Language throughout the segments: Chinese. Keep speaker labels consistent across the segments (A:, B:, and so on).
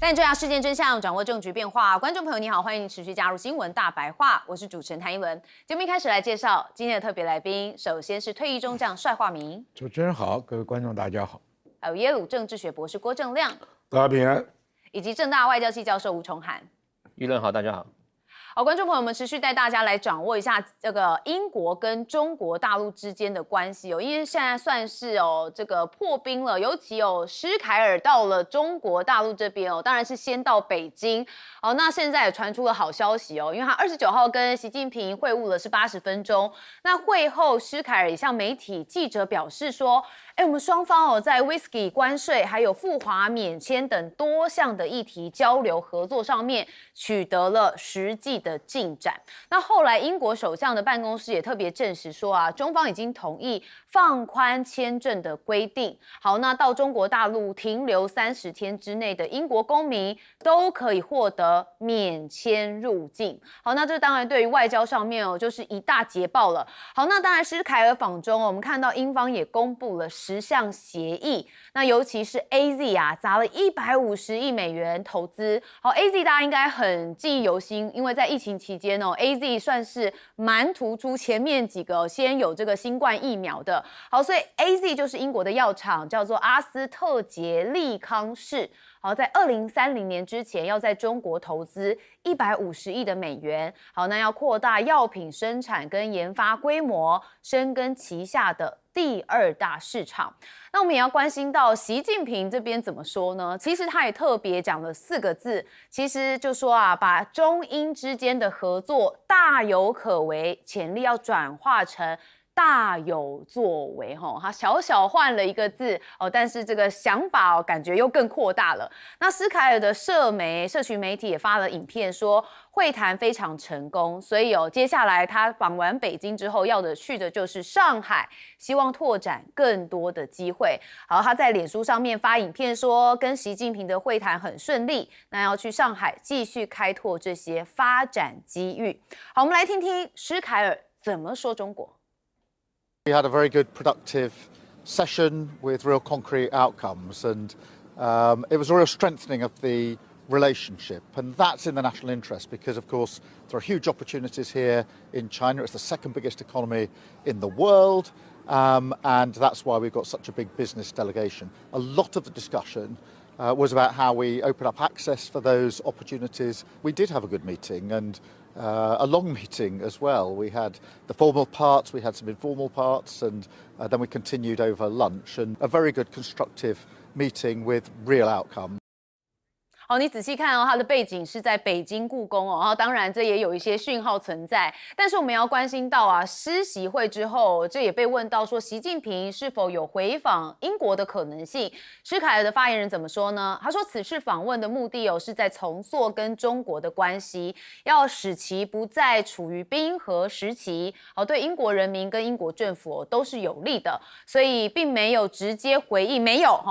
A: 但追查事件真相，掌握证据变化。观众朋友你好，欢迎持续加入新闻大白话，我是主持人谭一文。节目一开始来介绍今天的特别来宾，首先是退役中将帅化明，
B: 主持人好，各位观众大家好，
A: 还有耶鲁政治学博士郭正亮，
B: 大家平安，
A: 以及政大外交系教授吴崇涵。
C: 舆论好，大家好。
A: 好，观众朋友们，持续带大家来掌握一下这个英国跟中国大陆之间的关系哦，因为现在算是这个破冰了，尤其施凯尔到了中国大陆这边当然是先到北京哦。那现在也传出了好消息哦，因为他29号跟习近平会晤了是80分钟，那会后施凯尔也向媒体记者表示说，我们双方在 Whisky 关税还有赴华免签等多项的议题交流合作上面取得了实际的进展。那后来英国首相的办公室也特别证实说中方已经同意放宽签证的规定。好，那到中国大陆停留30天之内的英国公民都可以获得免签入境。好，那这当然对于外交上面就是一大捷报了。好，那当然施凯尔访中我们看到英方也公布了10项协议，那尤其是 AZ 砸了150亿美元投资。好 ，AZ 大家应该很记忆犹新，因为在疫情期间AZ 算是蛮突出前面几个先有这个新冠疫苗的。好，所以 AZ 就是英国的药厂，叫做阿斯特捷利康士。好，在2030年之前要在中国投资150亿的美元。好，那要扩大药品生产跟研发规模，深耕旗下的第2大市场。那我们也要关心到习近平这边怎么说呢？其实他也特别讲了4个字，其实就说把中英之间的合作大有可为，潜力要转化成大有作为他小小换了一个字但是这个想法感觉又更扩大了。那施凯尔的社群媒体也发了影片说会谈非常成功，所以接下来他访完北京之后要去的就是上海，希望拓展更多的机会。好，他在脸书上面发影片说跟习近平的会谈很顺利，那要去上海继续开拓这些发展机遇。好，我们来听听施凯尔怎么说中国。
D: We had a very good, productive session with real concrete outcomes, and it was a real strengthening of the relationship, and that's in the national interest because, of course, there are huge opportunities here in China. It's the second biggest economy in the world, and that's why we've got such a big business delegation. A lot of the discussion was about how we open up access for those opportunities. We did have a good meeting, and a long meeting as well. We had the formal parts, we had some informal parts, and then we continued over lunch, and a very good constructive meeting with real outcomes.
A: 好，你仔细看它的背景是在北京故宫当然这也有一些讯号存在，但是我们要关心到施习会之后，这也被问到说习近平是否有回访英国的可能性。施凯尔的发言人怎么说呢？他说此次访问的目的是在重塑跟中国的关系，要使其不再处于冰河时期，对英国人民跟英国政府都是有利的，所以并没有直接回应，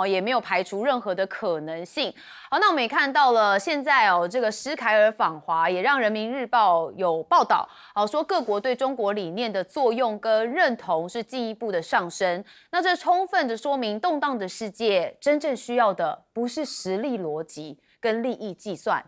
A: 也没有排除任何的可能性。好，那我们也看到了，现在这个施凯尔访华也让人民日报有报道，说各国对中国理念的作用跟认同是进一步的上升。那这充分的说明，动荡的世界真正需要的不是实力逻辑跟利益计算，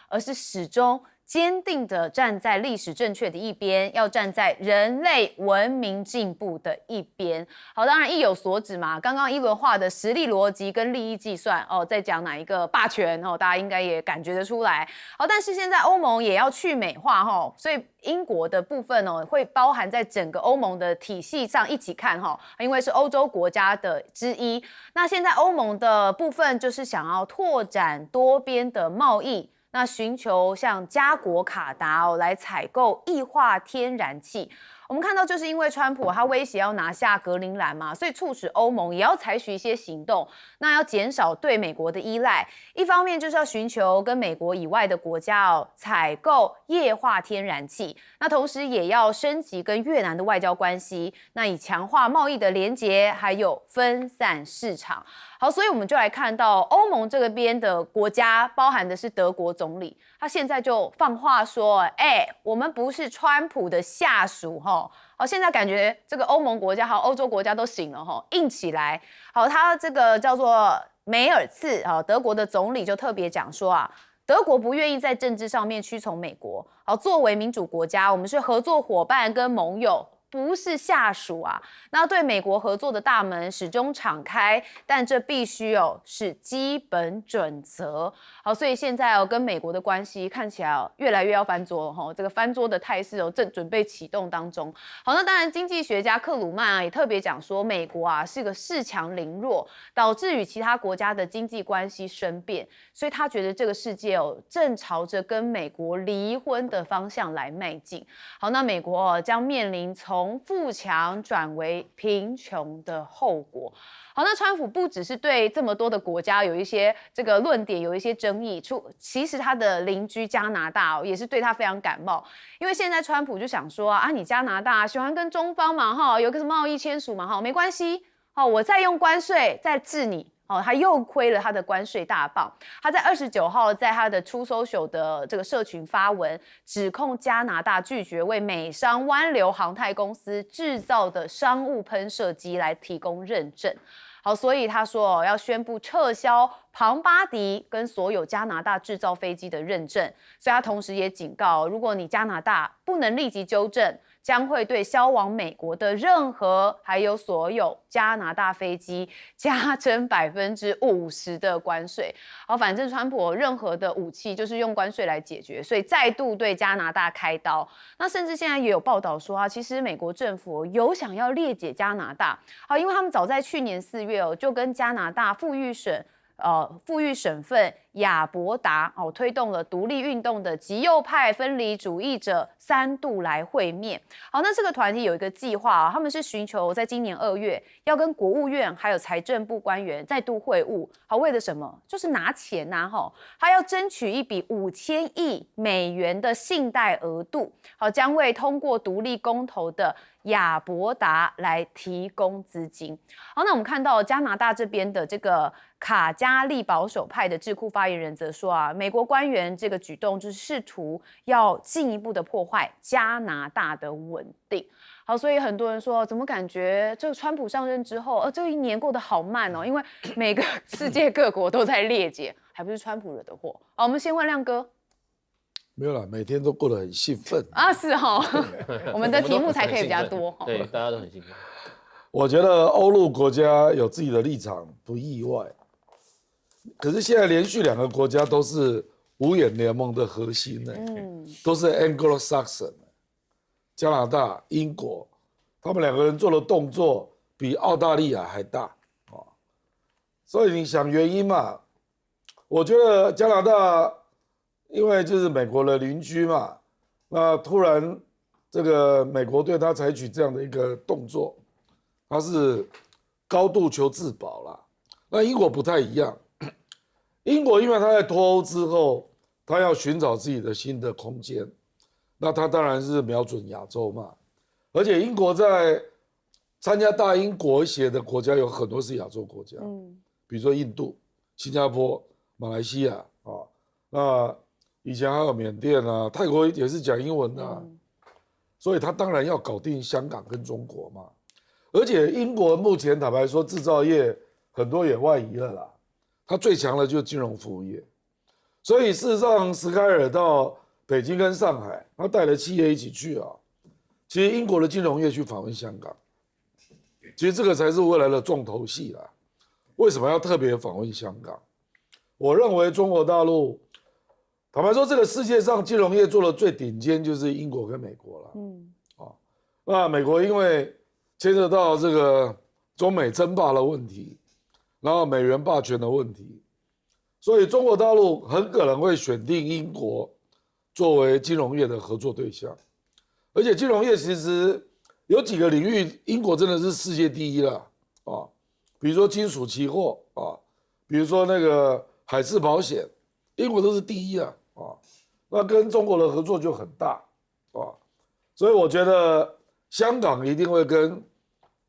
A: 而是始终坚定地站在历史正确的一边，要站在人类文明进步的一边。好，当然意有所指嘛，刚刚一轮话的实力逻辑跟利益计算在讲哪一个霸权大家应该也感觉得出来。好，但是现在欧盟也要去美化所以英国的部分会包含在整个欧盟的体系上一起看因为是欧洲国家的之一。那现在欧盟的部分就是想要拓展多边的贸易，那寻求像加国卡达来采购液化天然气。我们看到，就是因为川普他威胁要拿下格陵兰嘛，所以促使欧盟也要采取一些行动，那要减少对美国的依赖。一方面就是要寻求跟美国以外的国家采购液化天然气，那同时也要升级跟越南的外交关系，那以强化贸易的连结，还有分散市场。好，所以我们就来看到欧盟这边的国家，包含的是德国总理，他现在就放话说，我们不是川普的下属好，现在感觉这个欧盟国家还有欧洲国家都醒了哈，硬起来。好，他这个叫做梅尔茨啊，德国的总理就特别讲说啊，德国不愿意在政治上面屈从美国。好，作为民主国家，我们是合作伙伴跟盟友，不是下属啊。那对美国合作的大门始终敞开，但这必须是基本准则。好，所以现在跟美国的关系看起来越来越要翻桌这个翻桌的态势正准备启动当中。好，那当然经济学家克鲁曼也特别讲说，美国是个恃强凌弱，导致与其他国家的经济关系生变，所以他觉得这个世界正朝着跟美国离婚的方向来迈进。好，那美国将面临从富强转为贫穷的后果。好，那川普不只是对这么多的国家有一些这个论点有一些争议，其实他的邻居加拿大也是对他非常感冒，因为现在川普就想说你加拿大喜欢跟中方嘛有个什么贸易签署嘛没关系我再用关税再治你。他又亏了他的关税大棒。他在29号在他的Truth Social的这个社群发文，指控加拿大拒绝为美商湾流航太公司制造的商务喷射机来提供认证。好，所以他说要宣布撤销庞巴迪跟所有加拿大制造飞机的认证。所以他同时也警告，如果你加拿大不能立即纠正，将会对销往美国的任何还有所有加拿大飞机加征50%的关税。好，反正川普任何的武器就是用关税来解决，所以再度对加拿大开刀。那甚至现在也有报道说其实美国政府有想要列解加拿大，好，因为他们早在去年4月就跟加拿大富裕省份亚伯达推动了独立运动的极右派分离主义者3度来会面。好，那这个团体有一个计划他们是寻求在今年2月要跟国务院还有财政部官员再度会晤。好，为了什么？就是拿钱他要争取一笔5000亿美元的信贷额度，好，将为通过独立公投的亚伯达来提供资金。好，那我们看到加拿大这边的这个卡加利保守派的智库发言人则说美国官员这个举动就是试图要进一步的破坏加拿大的稳定。好，所以很多人说，怎么感觉这个川普上任之后，这一年过得好慢因为每个世界各国都在列解，还不是川普惹的祸。好，我们先问亮哥。
B: 没有啦，每天都过得很兴奋
A: 是我们的题目才可以比较多
C: 对，大家都很兴奋。
B: 我觉得欧陆国家有自己的立场不意外，可是现在连续2个国家都是五眼联盟的核心都是 Anglo-Saxon， 加拿大、英国，他们2个人做的动作比澳大利亚还大所以你想原因嘛？我觉得加拿大因为就是美国的邻居嘛，那突然这个美国对他采取这样的一个动作，他是高度求自保啦。那英国不太一样，英国因为他在脱欧之后，他要寻找自己的新的空间，那他当然是瞄准亚洲嘛。而且英国在参加大英国协的国家有很多是亚洲国家，比如说印度、新加坡、马来西亚那以前还有缅甸泰国也是讲英文的所以他当然要搞定香港跟中国嘛。而且英国目前坦白说，制造业很多也外移了啦，它最强的就是金融服务业。所以事实上，斯凯尔到北京跟上海，他带了企业一起去其实英国的金融业去访问香港，其实这个才是未来的重头戏啦。为什么要特别访问香港？我认为中国大陆，坦白说，这个世界上金融业做的最顶尖就是英国跟美国了。那美国因为牵涉到这个中美争霸的问题，然后美元霸权的问题，所以中国大陆很可能会选定英国作为金融业的合作对象。而且金融业其实有几个领域，英国真的是世界第一了比如说金属期货比如说那个海事保险，英国都是第一那跟中国的合作就很大所以我觉得香港一定会跟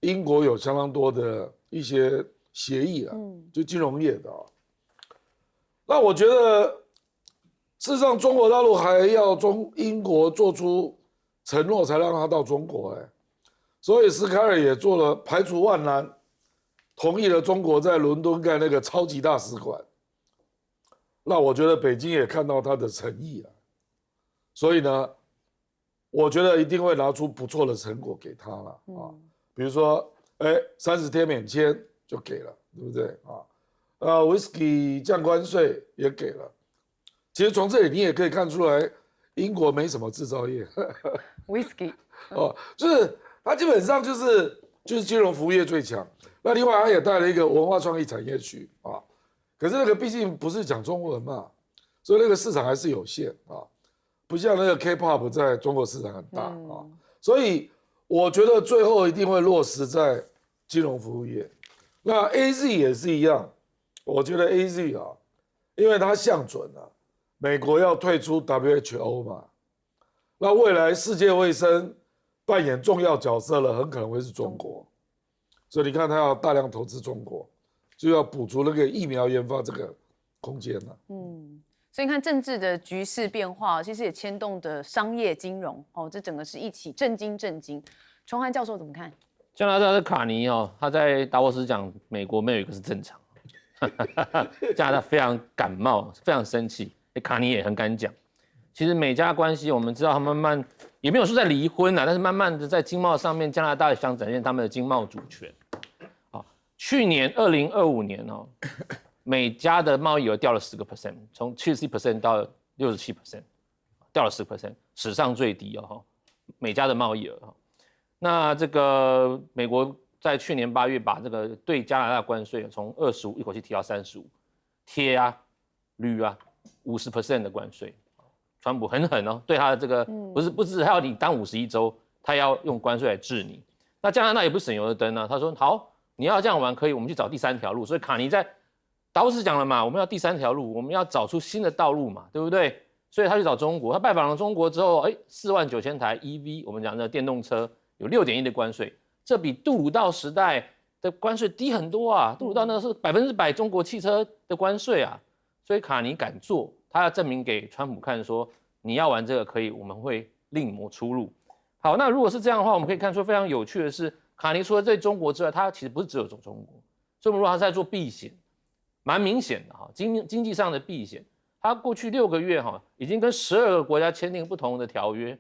B: 英国有相当多的一些协议就金融业的那我觉得事实上中国大陆还要英国做出承诺才让他到中国所以斯凯尔也做了排除万难，同意了中国在伦敦盖那个超级大使馆。那我觉得北京也看到他的诚意了，所以呢，我觉得一定会拿出不错的成果给他了啊。比如说，30天免签就给了，对不对啊？whisky 降关税也给了。其实从这里你也可以看出来，英国没什么制造业。
A: whisky
B: 就是它基本上就是金融服务业最强。那另外它也带了一个文化创意产业区啊。可是那个毕竟不是讲中文嘛，所以那个市场还是有限啊，不像那个 K-pop 在中国市场很大啊，所以我觉得最后一定会落实在金融服务业。那 AZ 也是一样，我觉得 AZ 啊，因为它向准了美国要退出 WHO 嘛，那未来世界卫生扮演重要角色了，很可能会是中国，所以你看它要大量投资中国。就要补足那个疫苗研发这个空间了。
A: 所以你看政治的局势变化，其实也牵动的商业金融这整个是一起震惊。崇涵教授怎么看？
C: 加拿大的卡尼他在达沃斯讲美国没有一个是正常，加拿大非常感冒，非常生气。卡尼也很敢讲，其实美加关系我们知道，他慢慢也没有说在离婚但是慢慢的在经贸上面，加拿大也想展现他们的经贸主权。去年2025年美加的贸易额掉了10%，从70% 到67%，掉了10%，史上最低美加的贸易额那这个美国在去年8月把这个对加拿大关税从25一口气提到35，贴铝50% 的关税，川普很狠对他的这个不是他要你当51州，他要用关税来治你。那加拿大也不是省油的灯他说好。你要这样玩可以，我们去找第3条路。所以卡尼在达沃斯讲了嘛，我们要第3条路，我们要找出新的道路嘛，对不对？所以他去找中国，他拜访了中国之后，49000台 EV， 我们讲的电动车有6.1%的关税，这比杜鲁道时代的关税低很多啊。杜鲁道那个是100%中国汽车的关税啊，所以卡尼敢做，他要证明给川普看说，你要玩这个可以，我们会另谋出路。好，那如果是这样的话，我们可以看出非常有趣的是。卡尼除了对中国之外，他其实不是只有走中国，所以我们说他是在做避险，蛮明显的经济上的避险。他过去6个月已经跟12个国家签订不同的条约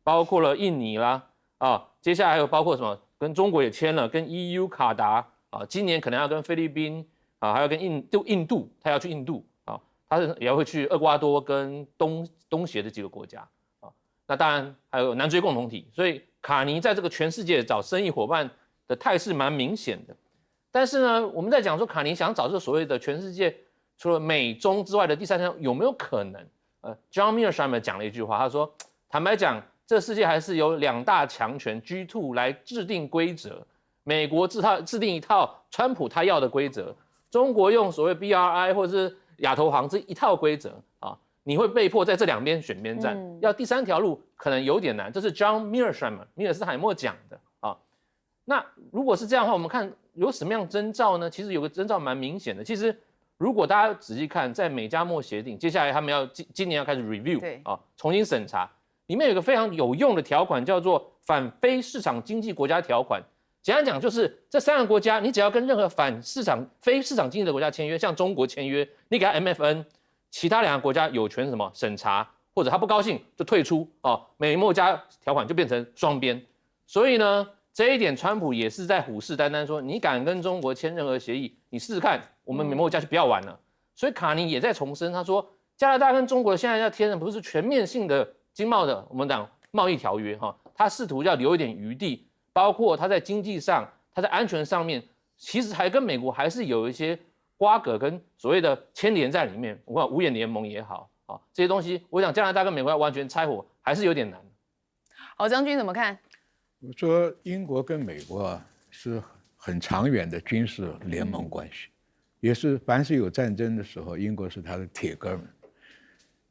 C: 包括了印尼啦接下来还有包括什么，跟中国也签了，跟 EU 卡达今年可能要跟菲律宾还要跟印度，他要去印度他也要会去厄瓜多跟东协的几个国家那当然还有南追共同体，所以。卡尼在这个全世界找生意伙伴的态势蛮明显的，但是呢，我们在讲说卡尼想找这个所谓的全世界除了美中之外的第3条有没有可能？John Mearsheimer 讲了一句话，他说：“坦白讲，这世界还是由2大强权 G2 来制定规则，美国制定一套川普他要的规则，中国用所谓 BRI 或者是亚投行这一套规则你会被迫在这2边选边站，要第3条路可能有点难。这是 John Mearsheimer 米尔斯海默讲的那如果是这样的话，我们看有什么样征兆呢？其实有个征兆蛮明显的。其实如果大家仔细看，在美加墨协定，接下来他们要今年要开始 review 重新审查，里面有个非常有用的条款，叫做反非市场经济国家条款。简单讲，就是这3个国家，你只要跟任何非市场经济的国家签约，像中国签约，你给他 MFN。其他2个国家有权什么审查，或者他不高兴就退出美墨加条款就变成双边。所以呢，这一点川普也是在虎视眈眈说，你敢跟中国签任何协议，你试试看，我们美墨加就不要玩了。所以卡尼也在重申，他说加拿大跟中国现在要签的不是全面性的经贸的我们讲贸易条约他试图要留一点余地，包括他在经济上，他在安全上面，其实还跟美国还是有一些。瓜葛跟所谓的牵连在里面，我看五眼联盟也好这些东西，我想加拿大跟美国要完全拆伙还是有点难。
A: 好，将军怎么看？
E: 我说英国跟美国是很长远的军事联盟关系，也是凡是有战争的时候，英国是他的铁哥们。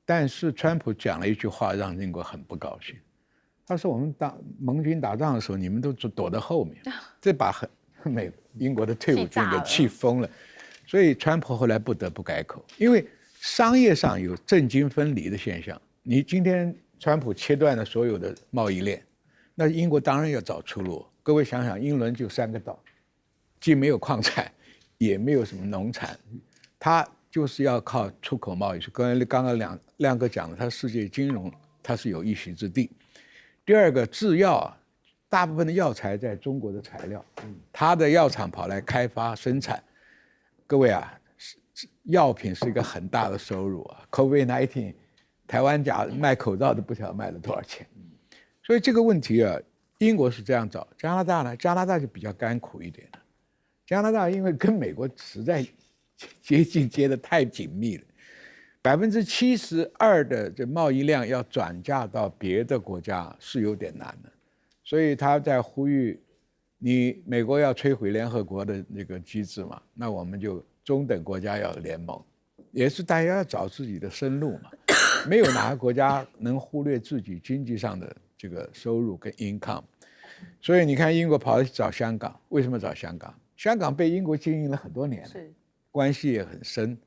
E: 但是川普讲了一句话，让英国很不高兴。他说：“我们盟军打仗的时候，你们都躲在后面，这把英国的退伍军给气疯了。”所以川普后来不得不改口，因为商业上有政经分离的现象。你今天川普切断了所有的贸易链，那英国当然要找出路，各位想想，英伦就3个岛，既没有矿产，也没有什么农产，它就是要靠出口贸易。刚刚亮哥讲的，它世界金融它是有一席之地。第二个制药啊，大部分的药材在中国的材料，它的药厂跑来开发生产。各位啊，药品是一个很大的收入啊。COVID-19， 台湾卖口罩都不晓得卖了多少钱。所以这个问题啊，英国是这样找，加拿大呢？加拿大就比较甘苦一点了。加拿大因为跟美国实在接得太紧密了，72%的这贸易量要转嫁到别的国家是有点难的，所以他在呼吁你美国要摧毁联合国的那个机制嘛，那我们就中等国家要联盟，也是大家要找自己的生路嘛，没有哪个国家能忽略自己经济上的这个收入跟 income， 所以你看英国跑去找香港，为什么找香港？香港被英国经营了很多年了，关系也很深，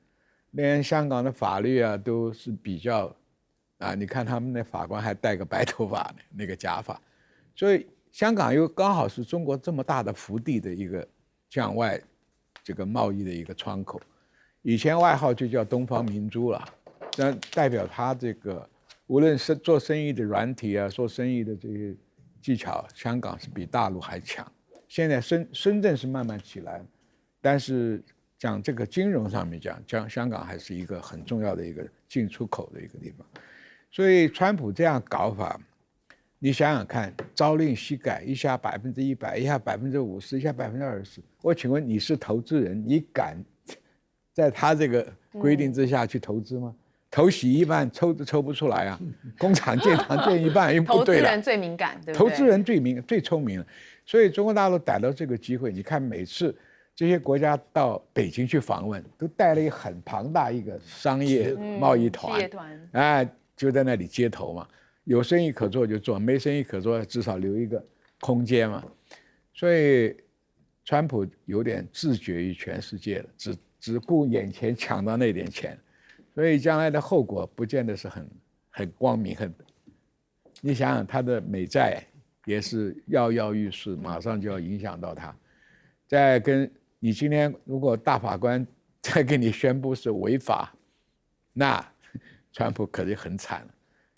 E: 连香港的法律啊都是比较啊，你看他们的法官还戴个白头发呢，那个假发，所以香港又刚好是中国这么大的福地的一个向外这个贸易的一个窗口，以前外号就叫东方明珠了，那代表他这个无论是做生意的软体啊，做生意的这些技巧，香港是比大陆还强。现在深圳是慢慢起来，但是讲这个金融上面讲香港还是一个很重要的一个进出口的一个地方，所以川普这样搞法，你想想看，朝令夕改，一下100%，一下50%，一下20%。我请问你是投资人，你敢在他这个规定之下去投资吗？头洗一半，抽都抽不出来啊！工厂建一半又不对了。
A: 投资人最敏感，对不对？
E: 投资人最聪明了，所以中国大陆逮到这个机会，你看每次这些国家到北京去访问，都带了一个很庞大一个商业贸易团，
A: 事业团，
E: 哎，就在那里接头嘛，有生意可做就做，没生意可做至少留一个空间嘛。所以，川普有点自绝于全世界了，只顾眼前抢到那点钱。所以将来的后果不见得是很光明，你想想他的美债也是跃跃欲试，马上就要影响到他。再跟你今天如果大法官再给你宣布是违法，那川普可就很惨了。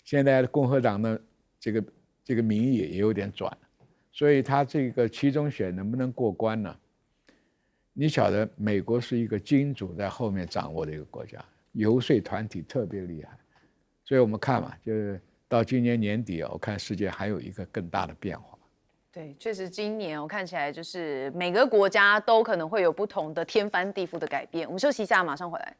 E: 现在共和党的这个民意也有点转，所以他这个期中选能不能过关呢？你晓得美国是一个金主在后面掌握的一个国家。游说团体特别厉害，所以我们看嘛，就是到今年年底我看世界还有一个更大的变化。
A: 对，确实今年我看起来就是每个国家都可能会有不同的天翻地覆的改变。我们休息一下，马上回来。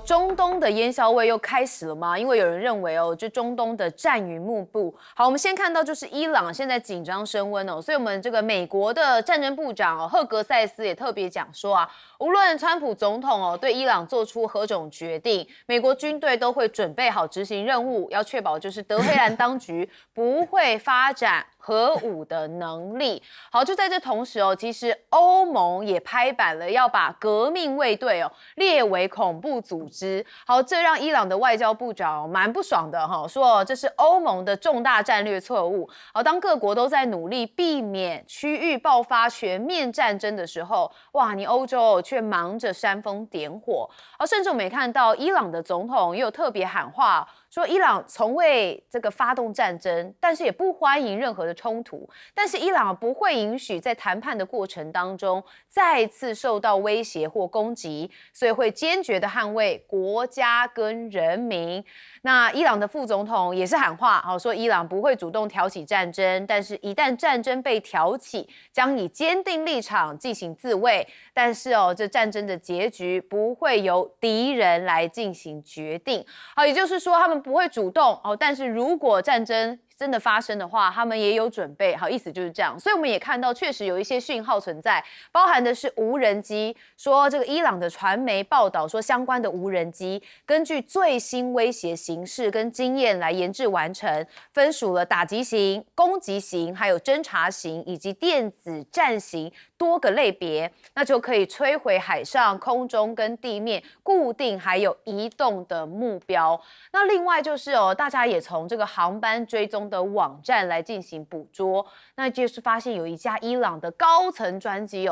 A: 中东的烟硝味又开始了吗？因为有人认为就中东的战云幕布。好，我们先看到就是伊朗现在紧张升温所以我们这个美国的战争部长赫格塞斯也特别讲说啊，无论川普总统对伊朗做出何种决定，美国军队都会准备好执行任务，要确保就是德黑兰当局不会发展核武的能力。好，就在这同时其实欧盟也拍板了，要把革命卫队列为恐怖组织。好，这让伊朗的外交部长蛮不爽的说这是欧盟的重大战略错误。好，当各国都在努力避免区域爆发全面战争的时候，哇，你欧洲却忙着煽风点火。甚至我们也看到伊朗的总统也有特别喊话，说伊朗从未这个发动战争，但是也不欢迎任何的冲突，但是伊朗不会允许在谈判的过程当中再次受到威胁或攻击，所以会坚决的捍卫国家跟人民。那伊朗的副总统也是喊话，说伊朗不会主动挑起战争，但是一旦战争被挑起，将以坚定立场进行自卫。但是这战争的结局不会由敌人来进行决定。好，也就是说他们不会主动但是如果战争真的发生的话，他们也有准备，好，意思就是这样。所以我们也看到，确实有一些讯号存在，包含的是无人机，说这个伊朗的传媒报道说，相关的无人机根据最新威胁形势跟经验来研制完成，分属了打击型、攻击型、还有侦察型以及电子战型多个类别，那就可以摧毁海上、空中跟地面固定还有移动的目标。那另外就是大家也从这个航班追踪的网站来进行捕捉，那就是发现有一架伊朗的高层专机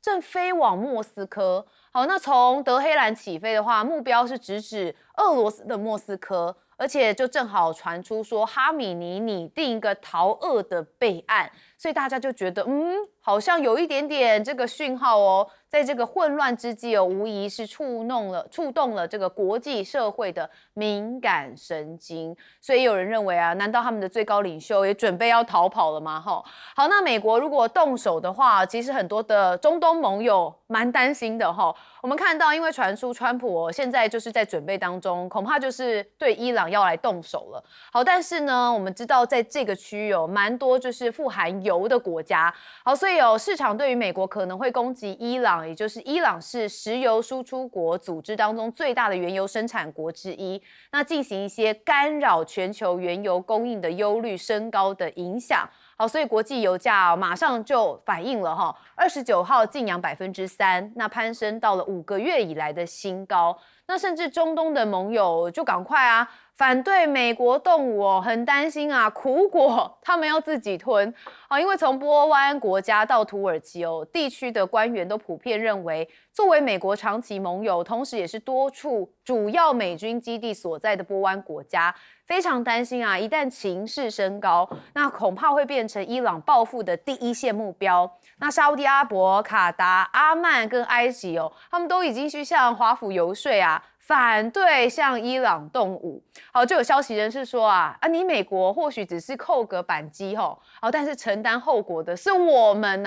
A: 正飞往莫斯科。好，那从德黑兰起飞的话，目标是直指俄罗斯的莫斯科，而且就正好传出说哈米尼拟定一个逃俄的备案，所以大家就觉得好像有一点点这个讯号在这个混乱之际无疑是触动了这个国际社会的敏感神经，所以有人认为难道他们的最高领袖也准备要逃跑了吗？好，那美国如果动手的话，其实很多的中东盟友蛮担心的我们看到，因为传出川普现在就是在准备当中，恐怕就是对伊朗要来动手了。好，但是呢，我们知道在这个区域蛮多就是富含油的国家。好，所以市场对于美国可能会攻击伊朗，也就是伊朗是石油输出国组织当中最大的原油生产国之一，那进行一些干扰全球原油供应的忧虑升高的影响。好，所以国际油价马上就反映了29号净扬3%，那攀升到了5个月以来的新高。那甚至中东的盟友就赶快反对美国动武很担心苦果他们要自己吞因为从波湾国家到土耳其地区的官员都普遍认为，作为美国长期盟友，同时也是多处主要美军基地所在的波湾国家，非常担心一旦情势升高，那恐怕会变成伊朗报复的第一线目标。那沙烏地阿拉伯、卡达、阿曼跟埃及他们都已经去向华府游说反对向伊朗动武。好，就有消息人士说你美国或许只是扣个扳机但是承担后果的是我们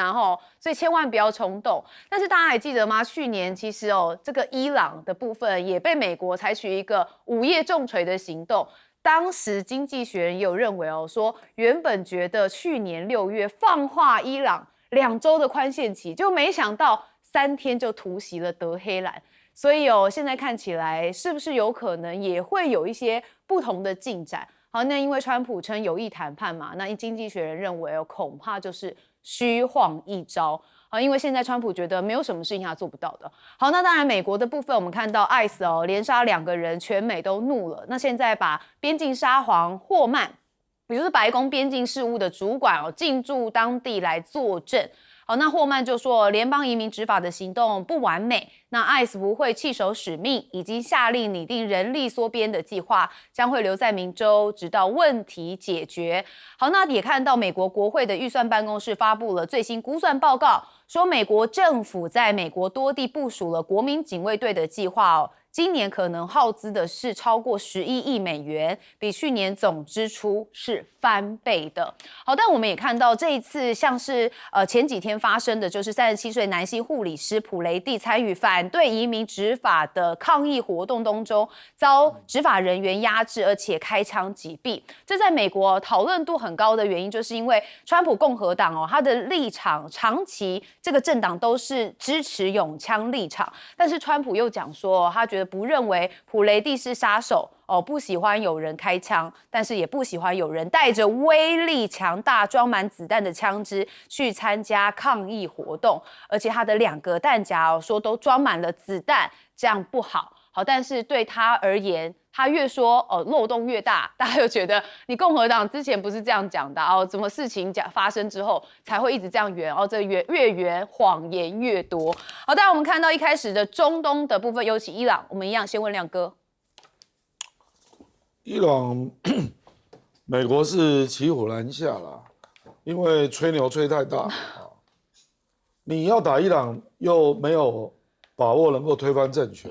A: 所以千万不要冲动。但是大家还记得吗？去年其实这个伊朗的部分也被美国采取一个午夜重锤的行动。当时经济学人也有认为说原本觉得去年6月放话伊朗2周的宽限期，就没想到3天就突袭了德黑兰。所以现在看起来是不是有可能也会有一些不同的进展？好，那因为川普称有意谈判嘛，那经济学人认为恐怕就是虚晃一招因为现在川普觉得没有什么事情他做不到的。好，那当然美国的部分，我们看到 ICE 连杀2个人，全美都怒了。那现在把边境沙皇霍曼，也就是白宫边境事务的主管进驻当地来作证。好，那霍曼就说，联邦移民执法的行动不完美，那 ICE 不会弃守使命，已经下令拟定人力缩编的计划，将会留在明州，直到问题解决。好，那也看到美国国会的预算办公室发布了最新估算报告，说美国政府在美国多地部署了国民警卫队的计划今年可能耗资的是超过11亿美元，比去年总支出是翻倍的。好，但我们也看到这一次像是前几天发生的，就是37岁男性护理师普雷蒂参与反对移民执法的抗议活动当中，遭执法人员压制，而且开枪击毙。这在美国讨论度很高的原因，就是因为川普共和党他的立场长期这个政党都是支持拥枪立场，但是川普又讲说他觉得不认为普雷蒂是杀手不喜欢有人开枪，但是也不喜欢有人带着威力强大、装满子弹的枪支去参加抗议活动，而且他的2个弹夹说都装满了子弹，这样不好。好，但是对他而言，他越说漏洞越大，大家又觉得你共和党之前不是这样讲的怎么事情发生之后才会一直这样圆这越圆谎言越多。好，当然我们看到一开始的中东的部分，尤其伊朗，我们一样先问亮哥。
B: 伊朗，美国是骑虎难下啦，因为吹牛吹太大你要打伊朗又没有把握能够推翻政权，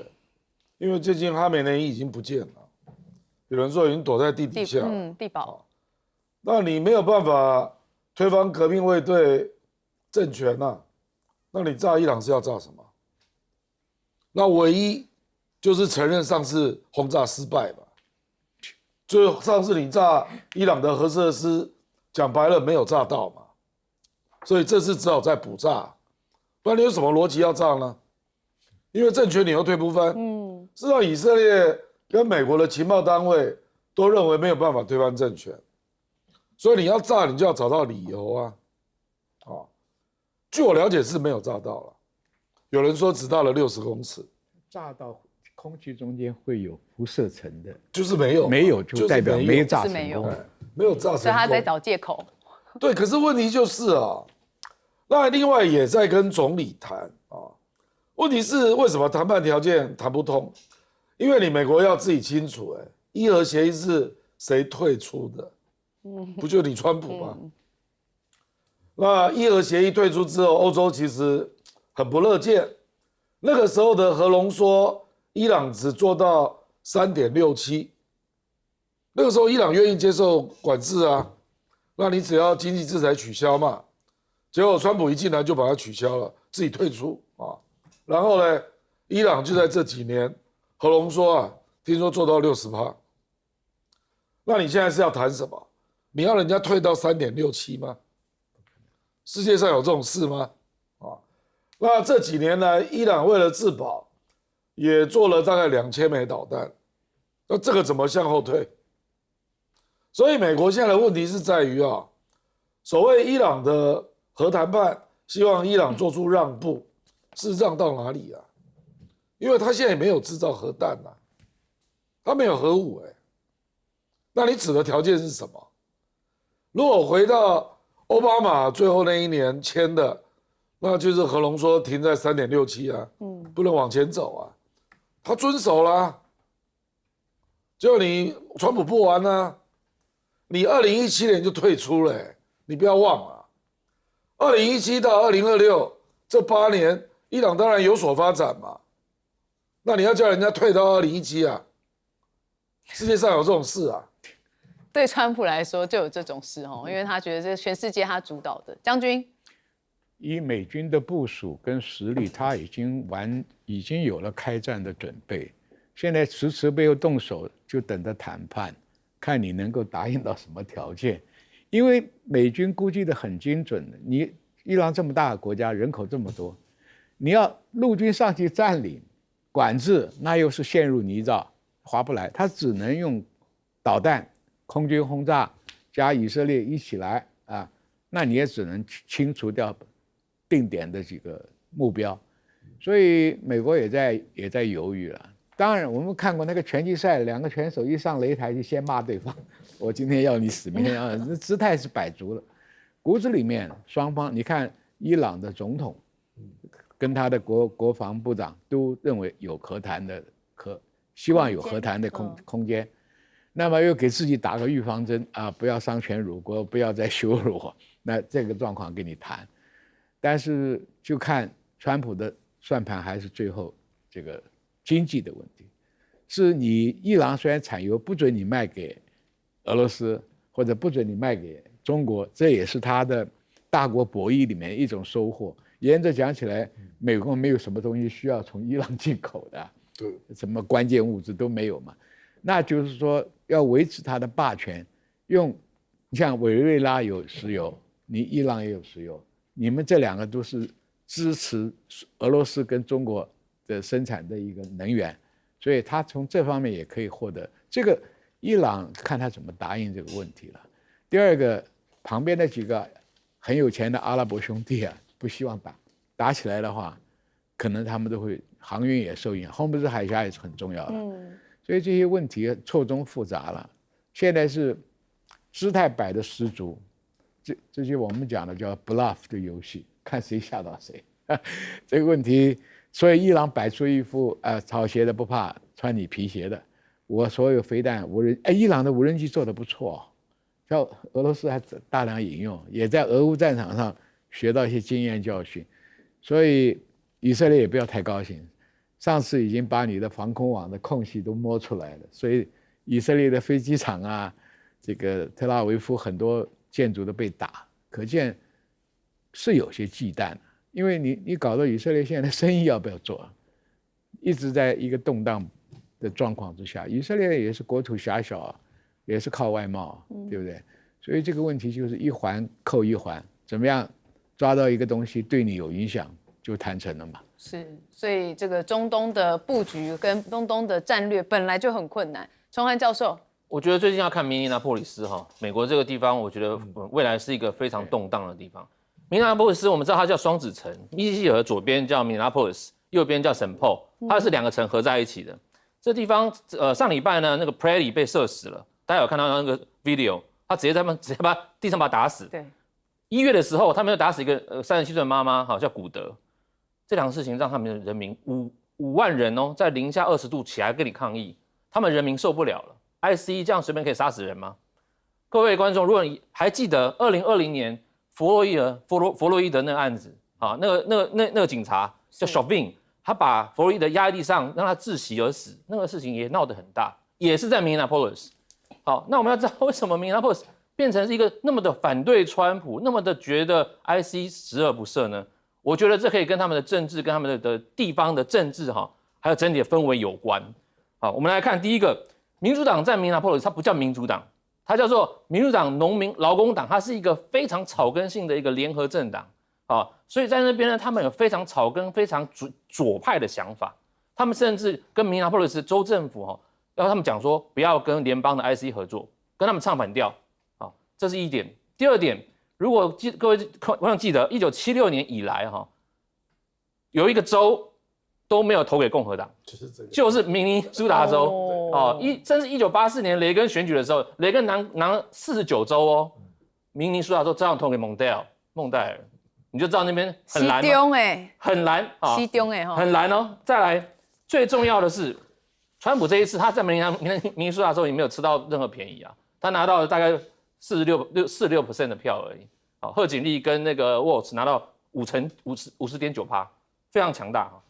B: 因为最近哈梅内伊已经不见了，有人说已经躲在地底下
A: 地堡。
B: 那你没有办法推翻革命卫队政权那你炸伊朗是要炸什么？那唯一就是承认上次轰炸失败吧。就上次你炸伊朗的核设施，讲白了没有炸到嘛，所以这次只好再补炸，不然你有什么逻辑要炸呢？因为政权你又推不翻，事实上以色列跟美国的情报单位都认为没有办法推翻政权，所以你要炸，你就要找到理由啊。据我了解是没有炸到了，有人说只到了60公尺，
E: 炸到空气中间会有辐射层的，
B: 就是没有，
E: 没有就代表没炸成功，
B: 没有炸成功，
A: 所以他在找借口。
B: 对，可是问题就是啊，那另外也在跟总理谈啊，问题是为什么谈判条件谈不通？因为你美国要自己清楚，伊核协议是谁退出的？不就你川普吗？那伊核协议退出之后，欧洲其实很不乐见。那个时候的核浓缩，伊朗只做到3.67，那个时候伊朗愿意接受管制啊，那你只要经济制裁取消嘛。结果川普一进来就把它取消了，自己退出啊。然后呢，伊朗就在这几年核浓缩啊，听说做到60%。那你现在是要谈什么？你要人家退到3.67吗？世界上有这种事吗？那这几年呢，伊朗为了自保，也做了大概2000枚导弹，那这个怎么向后退？所以美国现在的问题是在于啊，所谓伊朗的核谈判，希望伊朗做出让步，是让到哪里啊？因为他现在也没有制造核弹啊，他没有核武那你指的条件是什么？如果回到奥巴马最后那一年签的，那就是核浓缩停在3.67啊，不能往前走啊，他遵守啦。就你川普不玩啊，你2017年就退出了你不要忘啊，2017到2026这8年，伊朗当然有所发展嘛，那你要叫人家退到2017啊？世界上有这种事啊？
A: 对川普来说就有这种事因为他觉得这全世界他主导的。将军，
E: 以美军的部署跟实力，他已经有了开战的准备，现在迟迟没有动手，就等着谈判，看你能够答应到什么条件。因为美军估计的很精准，你伊朗这么大的国家，人口这么多，你要陆军上去占领、管制，那又是陷入泥沼，划不来。他只能用导弹、空军轰炸加以色列一起来啊，那你也只能清除掉定点的几个目标，所以美国也在犹豫了。当然，我们看过那个拳击赛，两个拳手一上擂台就先骂对方，我今天要你死，明天要你，姿态是摆足了。骨子里面，双方你看，伊朗的总统跟他的国防部长都认为有和谈的希望有和谈的空间。那么又给自己打个预防针啊，不要丧权辱国，不要再羞辱我。那这个状况跟你谈，但是就看川普的算盘还是最后这个经济的问题。是你伊朗虽然产油不准你卖给俄罗斯，或者不准你卖给中国，这也是他的大国博弈里面一种收获。沿着讲起来，美国没有什么东西需要从伊朗进口的，对，什么关键物质都没有嘛。那就是说要维持它的霸权，你像委内瑞拉有石油，你伊朗也有石油，你们这两个都是支持俄罗斯跟中国的生产的一个能源，所以他从这方面也可以获得这个。伊朗看他怎么答应这个问题了。第二个，旁边的几个很有钱的阿拉伯兄弟啊，不希望打起来的话，可能他们都会航运也受影响，洪布兹海峡也是很重要的。所以这些问题错综复杂了。现在是姿态摆的十足，这些我们讲的叫 bluff 的游戏，看谁吓到谁。这个问题，所以伊朗摆出一副草鞋的不怕穿你皮鞋的。我所有飞弹伊朗的无人机做得不错，像俄罗斯还大量引用，也在俄乌战场上学到一些经验教训。所以以色列也不要太高兴。上次已经把你的防空网的空隙都摸出来了，所以以色列的飞机场啊，这个特拉维夫很多建筑都被打，可见是有些忌惮的。因为你搞到以色列现在的生意要不要做，一直在一个动荡的状况之下。以色列也是国土狭小，也是靠外贸，对不对？所以这个问题就是一环扣一环，怎么样抓到一个东西对你有影响，就谈成了嘛。
A: 是，所以这个中东的布局跟中东的战略本来就很困难。崇涵教授，
C: 我觉得最近要看明尼阿波利斯哈，美国这个地方，我觉得未来是一个非常动荡的地方。明尼阿波利斯我们知道它叫双子城，密西西比河左边叫 Minneapolis， 右边叫 St. Paul， 它是2个城合在一起的。这地方上礼拜呢，那个 Prady 被射死了，大家有看到那个 video， 他直接把地上把他打死。
A: 对
C: ，1月的时候，他们又打死一个37岁的妈妈，好叫古德。这2个事情让他们的人民5万人哦，在零下20度起来跟你抗议，他们人民受不了了。ICE 这样随便可以杀死人吗？各位观众，如果你还记得2020年弗洛伊德那个案子啊，那个警察叫 Chauvin， 他把弗洛伊德压在地上，让他窒息而死，那个事情也闹得很大，也是在 Minneapolis。好，那我们要知道为什么 Minneapolis 变成是一个那么的反对川普，那么的觉得 ICE 十恶不赦呢？我觉得这可以跟他们的政治、跟他们的地方的政治哈，还有整体的氛围有关。好，我们来看第一个，民主党在Minneapolis，它不叫民主党，它叫做民主党农民劳工党，它是一个非常草根性的一个联合政党啊，所以在那边呢，他们有非常草根、非常左派的想法，他们甚至跟Minneapolis州政府哈，要他们讲说不要跟联邦的 ICE 合作，跟他们唱反调啊，这是一点。第二点。如果各位我想记得，1976年以来哈，有一个州都没有投给共和党，就是明尼苏达州哦。甚至1984年雷根选举的时候，雷根拿49州哦，明尼苏达州照样投给孟戴尔，你就知道那边很蓝，很蓝啊，
A: 西东哎哈，
C: 很蓝哦。再来，最重要的是，川普这一次他在明尼苏达州也没有吃到任何便宜啊，他拿到了大概46% 的票而已。好，贺锦丽跟那个沃茨拿到50.9%，非常强大哈。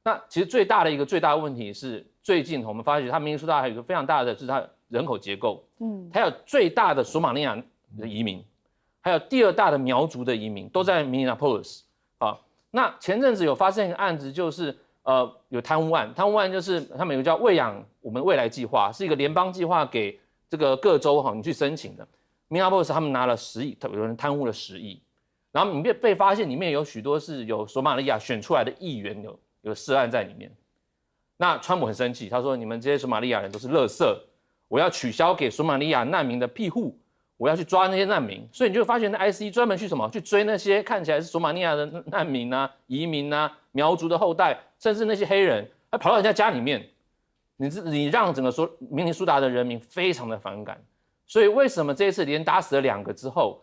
C: 那其实最大的问题是，最近我们发现它明尼苏达还有一个非常大的，就是它人口结构，它有最大的索马利亚的移民，还有第2大的苗族的移民，都在 Minneapolis 啊。那前阵子有发生一个案子，就是有贪污案就是他们有个叫喂养我们未来计划，是一个联邦计划给这个各州哈你去申请的。Minneapolis 他们拿了10亿，有人贪污了10亿，然后你被发现里面有许多是有索马利亚选出来的议员有涉案在里面。那川普很生气，他说你们这些索马利亚人都是垃圾，我要取消给索马利亚难民的庇护，我要去抓那些难民。所以你就会发现那 ICE 专门去什么去追那些看起来是索马利亚的难民啊、移民啊、苗族的后代，甚至那些黑人，还跑到人家家里面，你让整个明尼苏达的人民非常的反感。所以为什么这一次连打死了2个之后，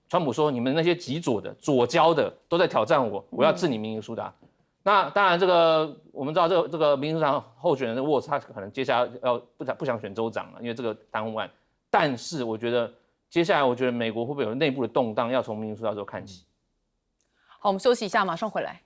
C: 川普说你们那些极左的、左交的都在挑战我，我要治你明尼苏达。那当然，我们知道这个明尼苏达候选人的沃茨，他可能接下来不想选州长了，因为这个贪污案。但是我觉得接下来，美国会不会有内部的动荡，要从明尼苏达州看起。
A: 好，我们休息一下，马上回来。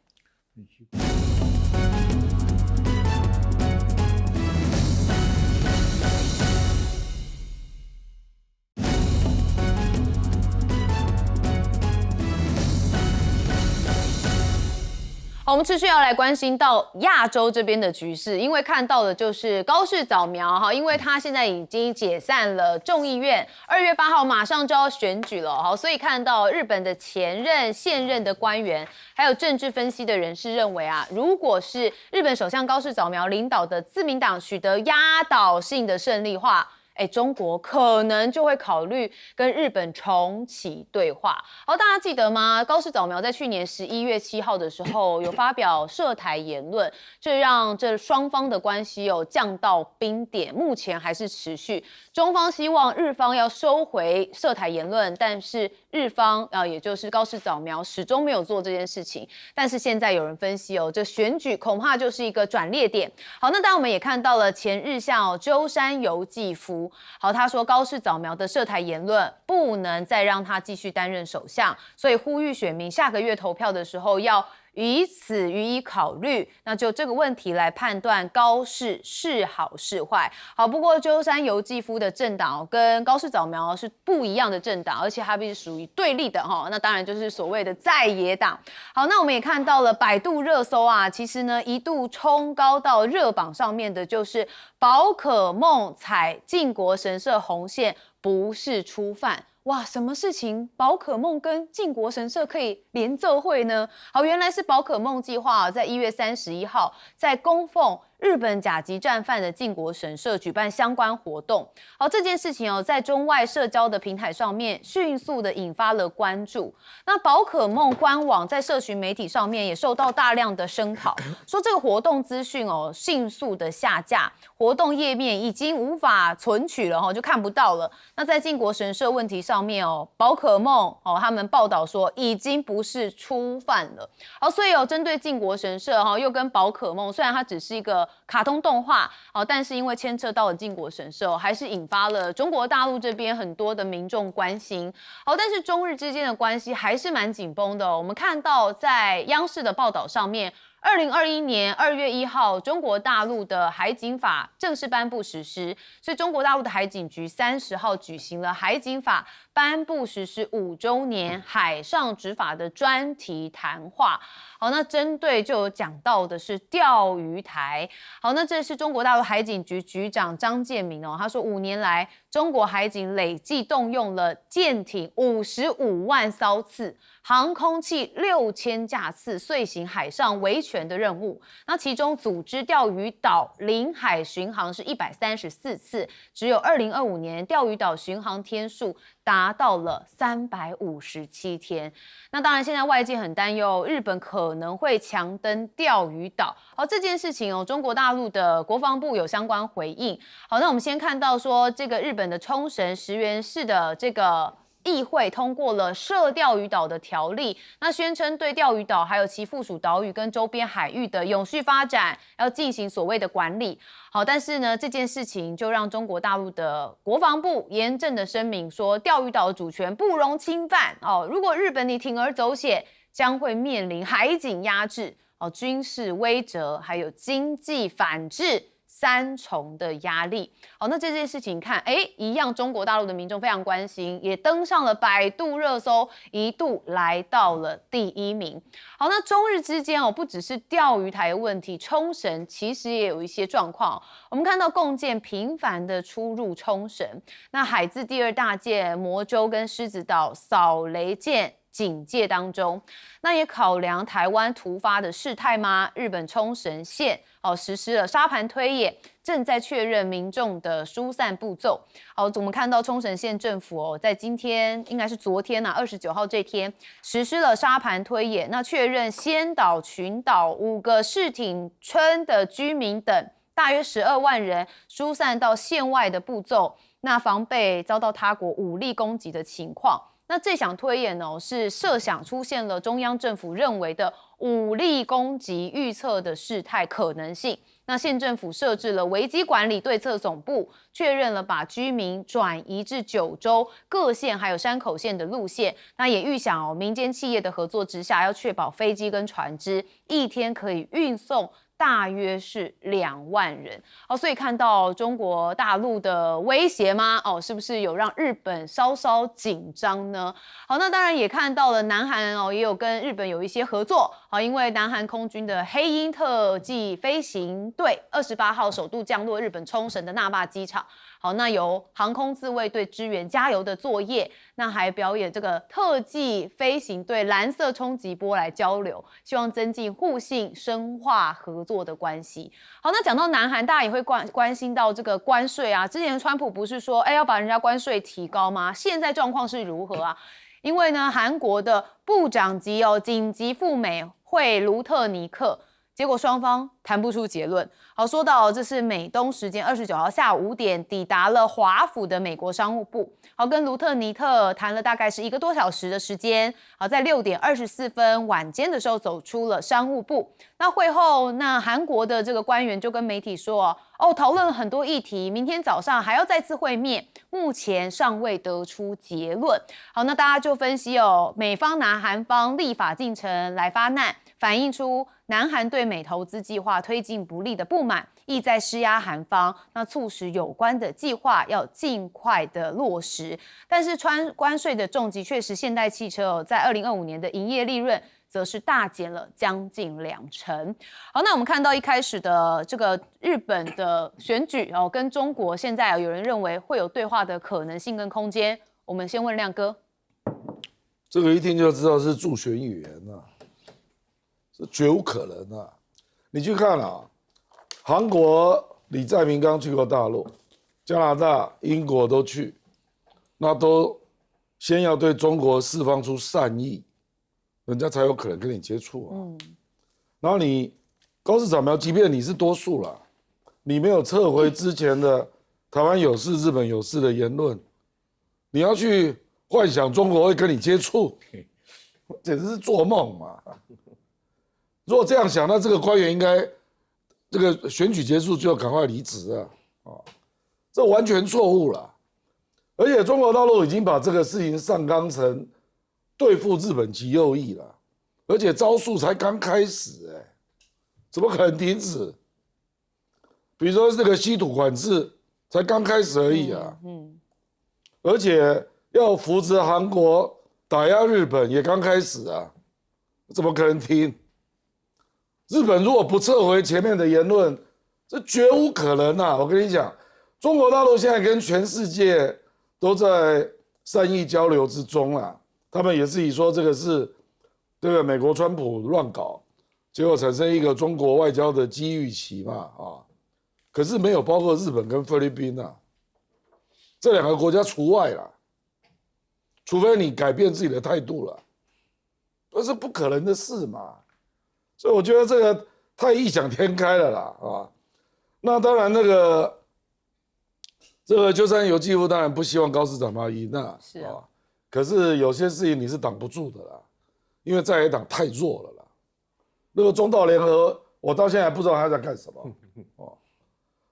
A: 好，我们持续要来关心到亚洲这边的局势，因为看到的就是高市早苗哈，因为他现在已经解散了众议院，2月8号马上就要选举了哈，所以看到日本的前任、现任的官员，还有政治分析的人士认为啊，如果是日本首相高市早苗领导的自民党取得压倒性的胜利话，中国可能就会考虑跟日本重启对话。好，大家记得吗？高市早苗在去年11月7号的时候有发表涉台言论，这让这双方的关系降到冰点，目前还是持续。中方希望日方要收回涉台言论，但是日方也就是高市早苗始终没有做这件事情。但是现在有人分析这选举恐怕就是一个转捩点。好，那当然我们也看到了前日相鸠山由纪夫。好，他说高市早苗的涉台言论不能再让他继续担任首相，所以呼吁选民下个月投票的时候要以此予以考虑，那就这个问题来判断高市是好是坏。好，不过鸠山由纪夫的政党跟高市早苗是不一样的政党，而且它必须属于对立的哈。那当然就是所谓的在野党。好，那我们也看到了百度热搜啊，其实呢一度冲高到热榜上面的就是宝可梦踩靖国神社红线，不是初犯。哇，什么事情宝可梦跟靖国神社可以联奏会呢？好，原来是宝可梦计划在1月31号在供奉日本甲级战犯的靖国神社举办相关活动。好，这件事情在中外社交的平台上面迅速的引发了关注。那宝可梦官网在社群媒体上面也受到大量的声讨，说这个活动资讯迅速的下架，活动页面已经无法存取了就看不到了。那在靖国神社问题上面宝可梦他们报道说已经不是初犯了。好，所以针对靖国神社又跟宝可梦，虽然它只是一个卡通动画但是因为牵扯到了靖国神社还是引发了中国大陆这边很多的民众关心。好，但是中日之间的关系还是蛮紧绷的我们看到在央视的报道上面，2021年2月1号，中国大陆的海警法正式颁布实施，所以中国大陆的海警局30号举行了海警法颁布实施5周年海上执法的专题谈话。好，那针对就有讲到的是钓鱼台。好，那这是中国大陆海警局局长张建明他说5年来，中国海警累计动用了舰艇55万艘次，航空器6000架次，遂行海上维权的任务。那其中组织钓鱼岛领海巡航是134次，只有2025年钓鱼岛巡航天数达到了357天。那当然，现在外界很担忧日本可能会强登钓鱼岛。好，这件事情中国大陆的国防部有相关回应。好，那我们先看到说，这个日本的冲绳石垣市的这个议会通过了涉钓鱼岛的条例，那宣称对钓鱼岛还有其附属岛屿跟周边海域的永续发展要进行所谓的管理。好，但是呢，这件事情就让中国大陆的国防部严正的声明说，钓鱼岛的主权不容侵犯如果日本你铤而走险，将会面临海警压制军事威慑还有经济反制3重的压力。好，那这件事情看一样中国大陆的民众非常关心，也登上了百度热搜，一度来到了第1名。好，那中日之间不只是钓鱼台的问题，冲绳其实也有一些状况。我们看到共舰频繁的出入冲绳，那海自第2大舰魔舟跟狮子岛扫雷舰警戒当中，那也考量台湾突发的事态吗？日本冲绳县实施了沙盘推演，正在确认民众的疏散步骤。好，我们看到冲绳县政府在今天应该是昨天29号这天实施了沙盘推演，那确认仙岛群岛5个市町村的居民等大约12万人疏散到县外的步骤，那防备遭到他国武力攻击的情况。那这项推演是设想出现了中央政府认为的武力攻击预测的事态可能性。那县政府设置了危机管理对策总部，确认了把居民转移至9州各县还有山口县的路线。那也预想民间企业的合作之下，要确保飞机跟船只一天可以运送大约是2万人。所以看到中国大陆的威胁吗？是不是有让日本稍稍紧张呢？好，那当然也看到了南韩也有跟日本有一些合作。因为南韩空军的黑鹰特技飞行队28号首度降落日本冲绳的那霸机场。好，那由航空自卫队支援加油的作业，那还表演这个特技飞行队蓝色冲击波来交流，希望增进互信、深化合作的关系。好，那讲到南韩，大家也会关心到这个关税啊。之前川普不是说，要把人家关税提高吗？现在状况是如何啊？因为呢，韩国的部长级紧急赴美会卢特尼克结果双方谈不出结论。好，说到这是美东时间29号下午5点抵达了华府的美国商务部，好，跟卢特尼特谈了大概是1个多小时的时间。好，在6点24分晚间的时候走出了商务部。那会后，那韩国的这个官员就跟媒体说，讨论了很多议题，明天早上还要再次会面，目前尚未得出结论。好，那大家就分析美方拿韩方立法进程来发难，反映出南韩对美投资计划推进不利的不满，意在施压韩方，那促使有关的计划要尽快的落实。但是关税的重击确实，现代汽车在2025年的营业利润则是大减了将近20%。好，那我们看到一开始的这个日本的选举跟中国现在有人认为会有对话的可能性跟空间。我们先问亮哥，
B: 这个一听就知道是助选语言啊，是绝无可能啊！你去看啊，韩国李在明刚去过大陆，加拿大、英国都去，那都先要对中国释放出善意，人家才有可能跟你接触啊。然后你高市早苗，即便你是多数了，你没有撤回之前的台湾有事、日本有事的言论，你要去幻想中国会跟你接触，简直是做梦嘛！如果这样想，那这个官员应该这个选举结束就要赶快离职啊！这完全错误了。而且中国大陆已经把这个事情上纲成对付日本极右翼了，而且招数才刚开始，怎么可能停止？比如说这个稀土管制才刚开始而已啊，而且要扶持韩国打压日本也刚开始啊，怎么可能停？日本如果不撤回前面的言论，这绝无可能啊！我跟你讲，中国大陆现在跟全世界都在善意交流之中啊，他们也自己说这个是这个美国川普乱搞，结果产生一个中国外交的机遇期嘛啊，可是没有包括日本跟菲律宾啊，这2个国家除外啦，除非你改变自己的态度了，这是不可能的事嘛。所以我觉得这个太异想天开了啦啊！那当然，这个鸠山由纪夫当然不希望高市早苗赢啊，
A: 是啊，
B: 可是有些事情你是挡不住的啦，因为在野党太弱了啦。那个中道联合，我到现在不知道他在干什么哦，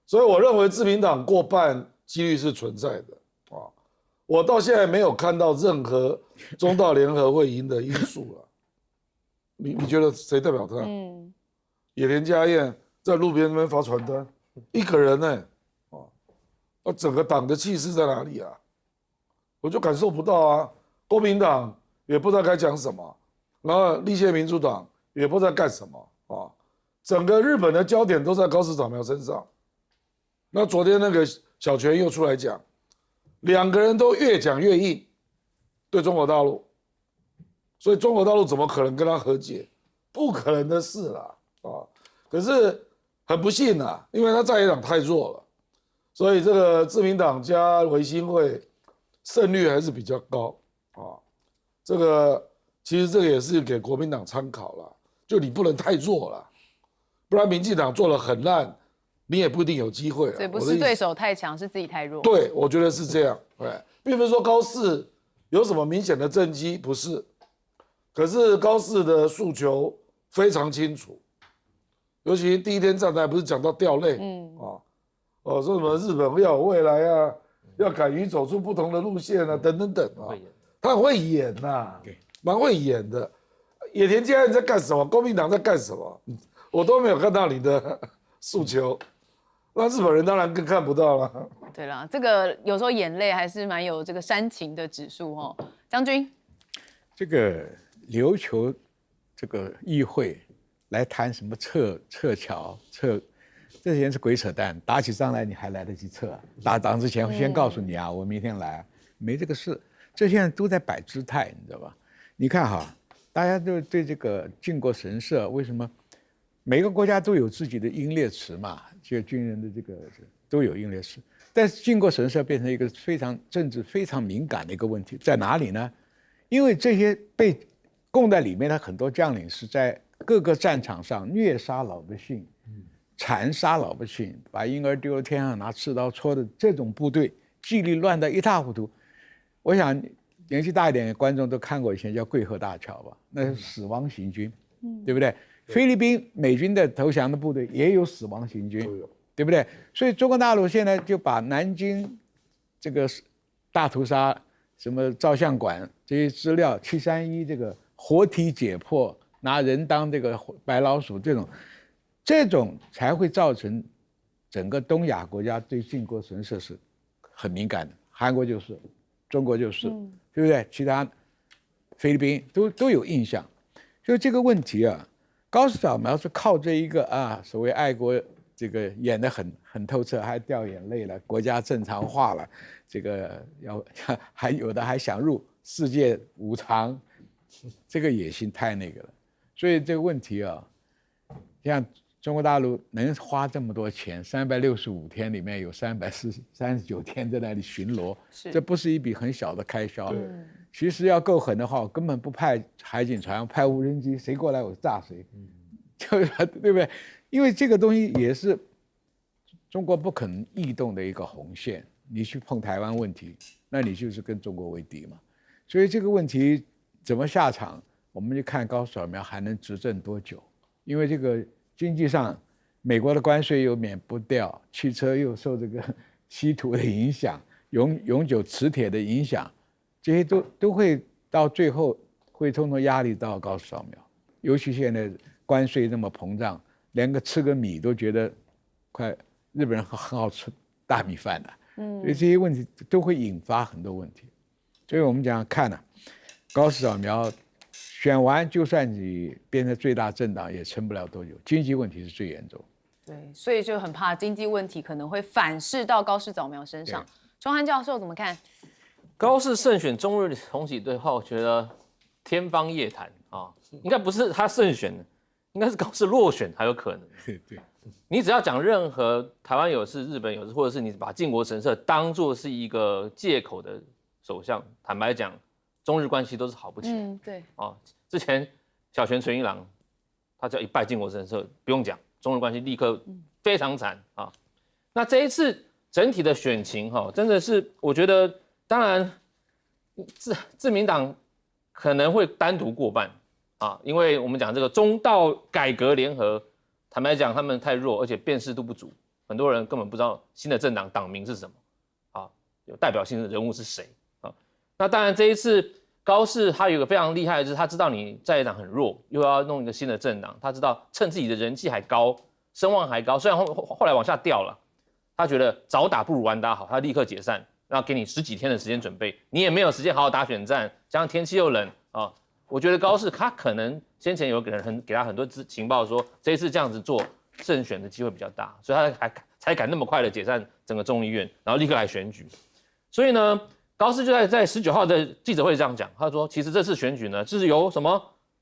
B: 所以我认为自民党过半几率是存在的啊。我到现在没有看到任何中道联合会赢的因素了。你觉得谁代表他？野田佳彦在路边那边发传单，一个人呢，整个党的气势在哪里啊？我就感受不到啊。国民党也不知道该讲什么，然后立宪民主党也不知道干什么啊。整个日本的焦点都在高市早苗身上。那昨天那个小泉又出来讲，2个人都越讲越硬，对中国大陆。所以中国大陆怎么可能跟他和解？不可能的事啦啊！可是很不幸啊，因为他在野党太弱了，所以这个自民党加维新会胜率还是比较高啊。这个其实这个也是给国民党参考了，就你不能太弱了，不然民进党做得很烂，你也不一定有机会了。
A: 所以不是对手太强，是自己太弱。
B: 对，我觉得是这样。并不是说高市有什么明显的政绩，不是。可是高市的诉求非常清楚，尤其第一天站台不是讲到掉泪，说什么日本要有未来啊，要敢于走出不同的路线啊，等等等啊，他很会演呐，蛮会演的。野田佳彦在干什么？国民党在干什么？我都没有看到你的诉求，那日本人当然更看不到了。
A: 对啦，这个有时候眼泪还是蛮有这个煽情的指数哦。将军，
E: 这个琉球这个议会来谈什么撤侨这些是鬼扯淡，打起仗来你还来得及撤？打仗之前先告诉你啊，我明天来，没这个事。这现在都在摆姿态，你知道吧？你看哈，大家都对这个靖国神社，为什么每个国家都有自己的英烈祠嘛？就军人的这个都有英烈祠，但是靖国神社变成一个政治非常敏感的一个问题，在哪里呢？因为这些被供在里面的很多将领是在各个战场上虐杀老百姓，残杀老百姓，把婴儿丢到天上拿刺刀戳的这种部队，纪律乱得一塌糊涂。我想年纪大一点的观众都看过以前叫桂河大桥吧，那是死亡行军，对不对？菲律宾美军的投降的部队也有死亡行军，对不对？所以中国大陆现在就把南京这个大屠杀、什么照相馆这些资料，731这个活体解剖，拿人当这个白老鼠，这种才会造成整个东亚国家对靖国神社是很敏感的，韩国就是，中国就是，对不对？其他菲律宾都有印象，所以这个问题啊。高市早苗是靠这一个所谓爱国这个演得很透彻，还掉眼泪了，国家正常化了，这个还有的还想入世界五常，这个野心太那个了。所以这个问题啊，像中国大陆能花这么多钱，365天里面有339天在那里巡逻，这不是一笔很小的开销。其实要够狠的话，我根本不派海警船，派无人机，谁过来我炸谁，就是对不对？因为这个东西也是中国不可能异动的一个红线。你去碰台湾问题，那你就是跟中国为敌嘛。所以这个问题怎么下场，我们就看高市早苗还能执政多久。因为这个经济上，美国的关税又免不掉，汽车又受这个稀土的影响，永久磁铁的影响。这些都会到最后会通通压力到高市早苗，尤其现在关税那么膨胀，连吃个米都觉得日本人很好吃大米饭的，所以这些问题都会引发很多问题。所以我们讲看呢，高市早苗选完，就算你变成最大政党，也撑不了多久，经济问题是最严重。
A: 对，所以就很怕经济问题可能会反噬到高市早苗身上。钟汉教授怎么看？
C: 高市胜选中日重启对话，我觉得天方夜谭啊，应该不是他胜选的，应该是高市落选还有可能。
E: 对，
C: 你只要讲任何台湾有事、日本有事，或者是你把靖国神社当作是一个借口的首相，坦白讲，中日关系都是好不起来。
A: 对
C: 啊，之前小泉纯一郎他只要一拜靖国神社，不用讲，中日关系立刻非常惨啊。那这一次整体的选情真的是我觉得。当然，自民党可能会单独过半啊，因为我们讲这个中道改革联合，坦白讲他们太弱，而且辨识度不足，很多人根本不知道新的政党党名是什么啊，有代表性的人物是谁啊。那当然这一次高市他有一个非常厉害的，就是他知道你在野党很弱，又要弄一个新的政党，他知道趁自己的人气还高，声望还高，虽然后来往下掉了，他觉得早打不如晚打好，他立刻解散。然后给你10几天的时间准备，你也没有时间好好打选战，加上天气又冷啊，我觉得高市他可能先前有给他很多情报说这一次这样子做胜选的机会比较大，所以他才敢那么快的解散整个众议院，然后立刻来选举。所以呢，高市就在19号的记者会这样讲，他说其实这次选举呢，就是由什么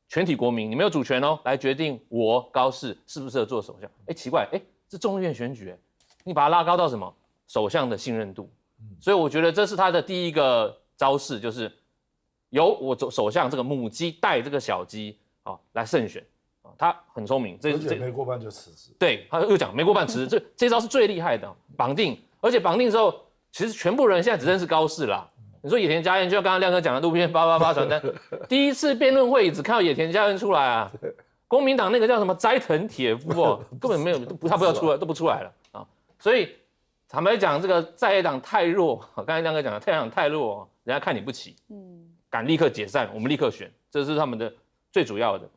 C: 全体国民，你没有主权来决定我高市适不适合做首相。奇怪，这众议院选举，你把它拉高到什么首相的信任度？所以我觉得这是他的第一个招式，就是由我首相这个母鸡带这个小鸡来胜选他很聪明，
B: 而且没过半就辞职。
C: 对，他又讲没过半辞职，这招是最厉害的，绑定，而且绑定之后，其实全部人现在只认识高市啦。你说野田佳彦，就像刚刚亮哥讲的路边888传单，第一次辩论会只看到野田佳彦出来啊，公民党那个叫什么斋藤铁夫根本没有，他不要出来都不出来了啊，所以。坦白讲，这个在野党太弱，刚才亮哥讲的，在野党太弱，人家看你不起，敢立刻解散，我们立刻选，这是他们的最主要的。